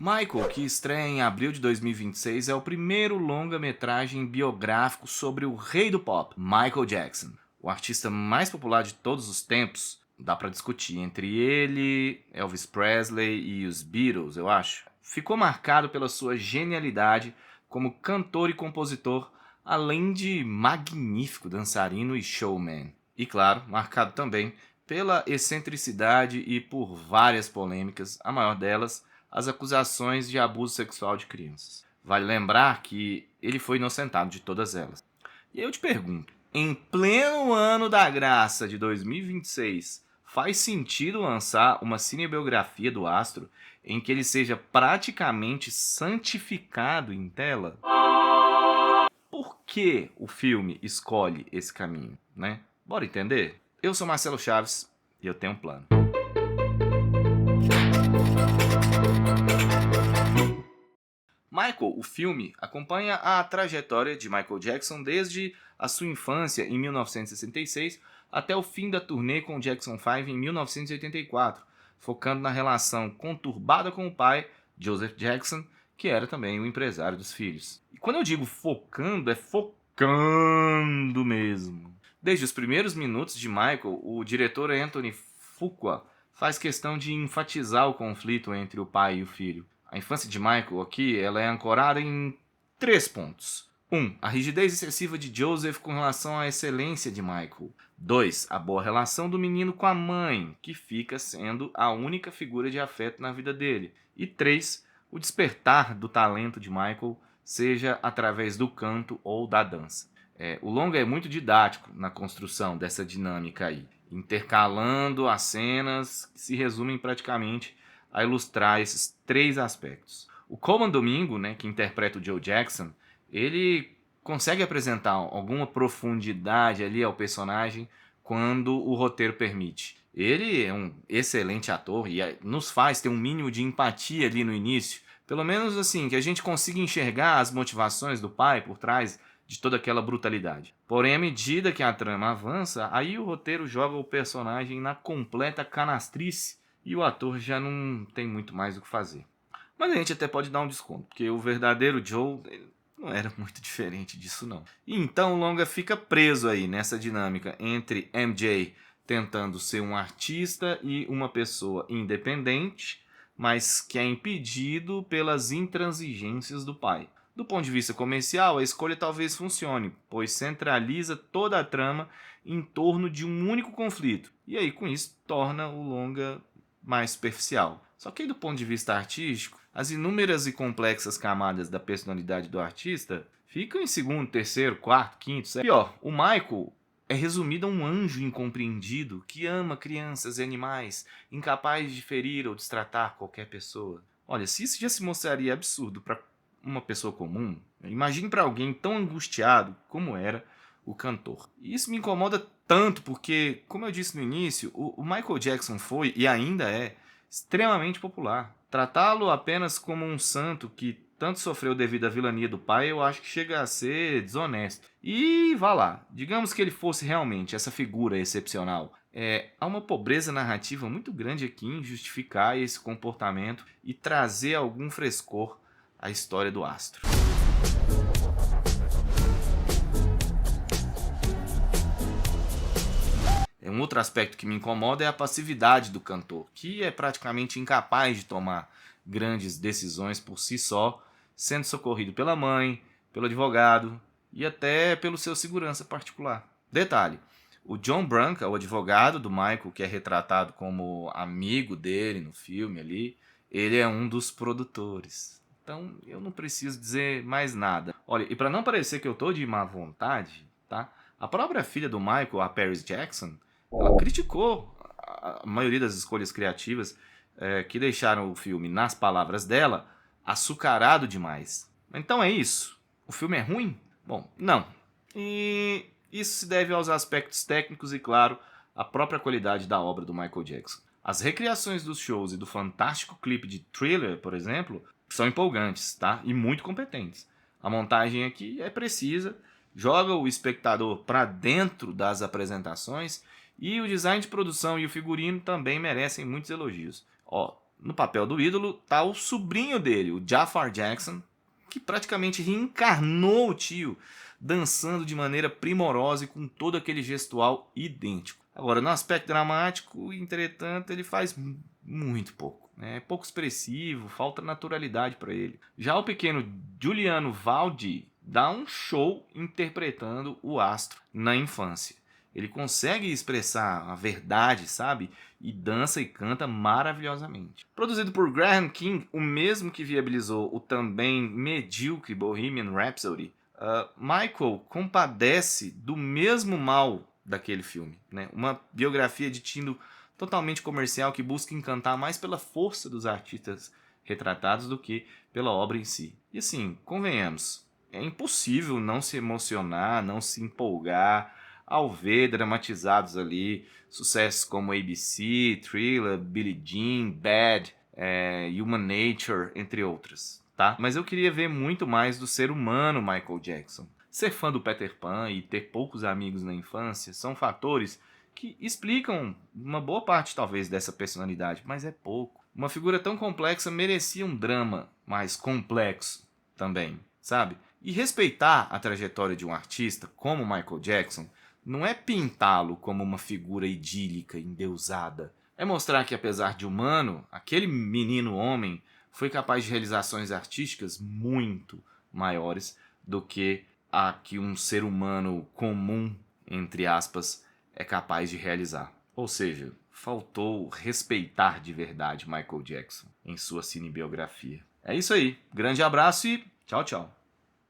Michael, que estreia em abril de 2026, é o primeiro longa-metragem biográfico sobre o rei do pop, Michael Jackson. O artista mais popular de todos os tempos, dá pra discutir entre ele, Elvis Presley e os Beatles, eu acho. Ficou marcado pela sua genialidade como cantor e compositor, além de magnífico dançarino e showman. E claro, marcado também pela excentricidade e por várias polêmicas, a maior delas as acusações de abuso sexual de crianças. Vale lembrar que ele foi inocentado de todas elas. E aí eu te pergunto, em pleno ano da graça de 2026, faz sentido lançar uma cinebiografia do astro em que ele seja praticamente santificado em tela? Por que o filme escolhe esse caminho, né? Bora entender? Eu sou Marcelo Chaves e eu tenho um plano. Michael, o filme, acompanha a trajetória de Michael Jackson desde a sua infância em 1966 até o fim da turnê com Jackson 5 em 1984, focando na relação conturbada com o pai, Joseph Jackson, que era também o empresário dos filhos. E quando eu digo focando, é focando mesmo. Desde os primeiros minutos de Michael, o diretor Anthony Fuqua faz questão de enfatizar o conflito entre o pai e o filho. A infância de Michael aqui ela é ancorada em 3 pontos. 1. A rigidez excessiva de Joseph com relação à excelência de Michael. 2. A boa relação do menino com a mãe, que fica sendo a única figura de afeto na vida dele. E 3. O despertar do talento de Michael, seja através do canto ou da dança. O longa é muito didático na construção dessa dinâmica aí, intercalando as cenas que se resumem praticamente a ilustrar esses 3 aspectos. O Coleman Domingo, né, que interpreta o Joe Jackson, ele consegue apresentar alguma profundidade ali ao personagem quando o roteiro permite. Ele é um excelente ator e nos faz ter um mínimo de empatia ali no início, pelo menos assim, que a gente consiga enxergar as motivações do pai por trás de toda aquela brutalidade. Porém, à medida que a trama avança, aí o roteiro joga o personagem na completa canastrice e o ator já não tem muito mais o que fazer. Mas a gente até pode dar um desconto, porque o verdadeiro Joe não era muito diferente disso não. E então o longa fica preso aí nessa dinâmica entre MJ tentando ser um artista e uma pessoa independente, mas que é impedido pelas intransigências do pai. Do ponto de vista comercial, a escolha talvez funcione, pois centraliza toda a trama em torno de um único conflito. E aí, com isso, torna o longa mais superficial. Só que aí, do ponto de vista artístico, as inúmeras e complexas camadas da personalidade do artista ficam em segundo, terceiro, quarto, quinto, sétimo. Pior, o Michael é resumido a um anjo incompreendido que ama crianças e animais, incapaz de ferir ou destratar qualquer pessoa. Olha, se isso já se mostraria absurdo para uma pessoa comum, imagine para alguém tão angustiado como era o cantor. E isso me incomoda tanto porque, como eu disse no início, o Michael Jackson foi e ainda é extremamente popular. Tratá-lo apenas como um santo que tanto sofreu devido à vilania do pai, eu acho que chega a ser desonesto. E vá lá, digamos que ele fosse realmente essa figura excepcional. Há uma pobreza narrativa muito grande aqui em justificar esse comportamento e trazer algum frescor à história do astro. Um outro aspecto que me incomoda é a passividade do cantor, que é praticamente incapaz de tomar grandes decisões por si só, sendo socorrido pela mãe, pelo advogado e até pelo seu segurança particular. Detalhe, o John Branca, o advogado do Michael, que é retratado como amigo dele no filme ali, ele é um dos produtores. Então eu não preciso dizer mais nada. Olha, e para não parecer que eu tô de má vontade, tá? A própria filha do Michael, a Paris Jackson, ela criticou a maioria das escolhas criativas que deixaram o filme, nas palavras dela, açucarado demais. Então é isso. O filme é ruim? Bom, não. E isso se deve aos aspectos técnicos e, claro, à própria qualidade da obra do Michael Jackson. As recriações dos shows e do fantástico clipe de Thriller, por exemplo, são empolgantes, tá? E muito competentes. A montagem aqui é precisa, joga o espectador para dentro das apresentações e o design de produção e o figurino também merecem muitos elogios. no papel do ídolo tá o sobrinho dele, o Jafar Jackson, que praticamente reencarnou o tio, dançando de maneira primorosa e com todo aquele gestual idêntico. Agora, no aspecto dramático, entretanto, ele faz muito pouco. É pouco expressivo, falta naturalidade para ele. Já o pequeno Giuliano Valdi dá um show interpretando o astro na infância. Ele consegue expressar a verdade, sabe? E dança e canta maravilhosamente. Produzido por Graham King, o mesmo que viabilizou o também medíocre Bohemian Rhapsody, Michael compadece do mesmo mal daquele filme, né? Uma biografia de tino totalmente comercial que busca encantar mais pela força dos artistas retratados do que pela obra em si. E assim, convenhamos, é impossível não se emocionar, não se empolgar ao ver dramatizados ali sucessos como ABC, Thriller, Billie Jean, Bad, Human Nature, entre outras. Tá? Mas eu queria ver muito mais do ser humano Michael Jackson. Ser fã do Peter Pan e ter poucos amigos na infância são fatores que explicam uma boa parte, talvez, dessa personalidade, mas é pouco. Uma figura tão complexa merecia um drama mais complexo também, sabe? E respeitar a trajetória de um artista como Michael Jackson não é pintá-lo como uma figura idílica, endeusada. É mostrar que, apesar de humano, aquele menino homem foi capaz de realizações artísticas muito maiores do que a que um ser humano comum, entre aspas, é capaz de realizar. Ou seja, faltou respeitar de verdade Michael Jackson em sua cinebiografia. É isso aí. Grande abraço e tchau, tchau.